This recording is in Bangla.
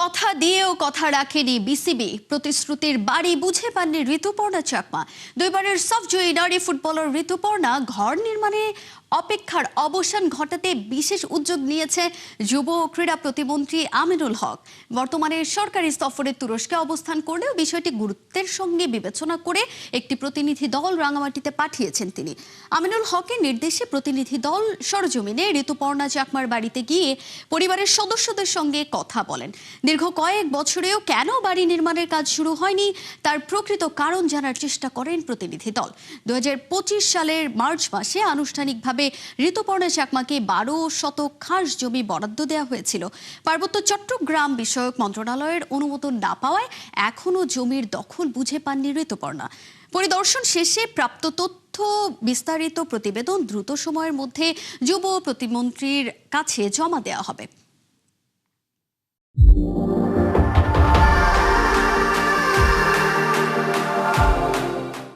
কথা দিয়েও কথা রাখেনি বিসিবি। প্রতিশ্রুতির বাড়ি বুঝে পাননি ঋতুপর্ণা চাকমা। দুইবারের সফটজয়ী নারী ফুটবলার ঋতুপর্ণা ঘর নির্মাণে অপেক্ষার অবসান ঘটাতে বিশেষ উদ্যোগ নিয়েছে যুব ও ক্রীড়া প্রতিমন্ত্রী আমিনুল হক। বর্তমানে সরকারি সফরে তুরস্কে অবস্থান করলেও বিষয়টি গুরুত্বের সঙ্গে বিবেচনা করে একটি প্রতিনিধি দল রাঙামাটিতে পাঠিয়েছেন তিনি। আমিনুল হকের নির্দেশে প্রতিনিধি দল সরজমিনে ঋতুপর্ণা চাকমার বাড়িতে গিয়ে পরিবারের সদস্যদের সঙ্গে কথা বলেন। দীর্ঘ কয়েক বছরেও কেন বাড়ি নির্মাণের কাজ শুরু হয়নি তার প্রকৃত কারণ জানার চেষ্টা করেন প্রতিনিধি দল। 2025 সালের মার্চ মাসে আনুষ্ঠানিকভাবে ঋতুপর্ণা চাকমাকে 12 শতক খাস জমি বরাদ্দ দেওয়া হয়েছিল। পার্বত্য চট্টগ্রাম বিষয়ক মন্ত্রণালয়ের অনুমোদন না পাওয়ায় এখনো জমির দখল বুঝে পাননি ঋতুপর্ণা। পরিদর্শন শেষে প্রাপ্ত তথ্য বিস্তারিত প্রতিবেদন দ্রুত সময়ের মধ্যে যুব প্রতিমন্ত্রীর কাছে জমা দেওয়া হবে।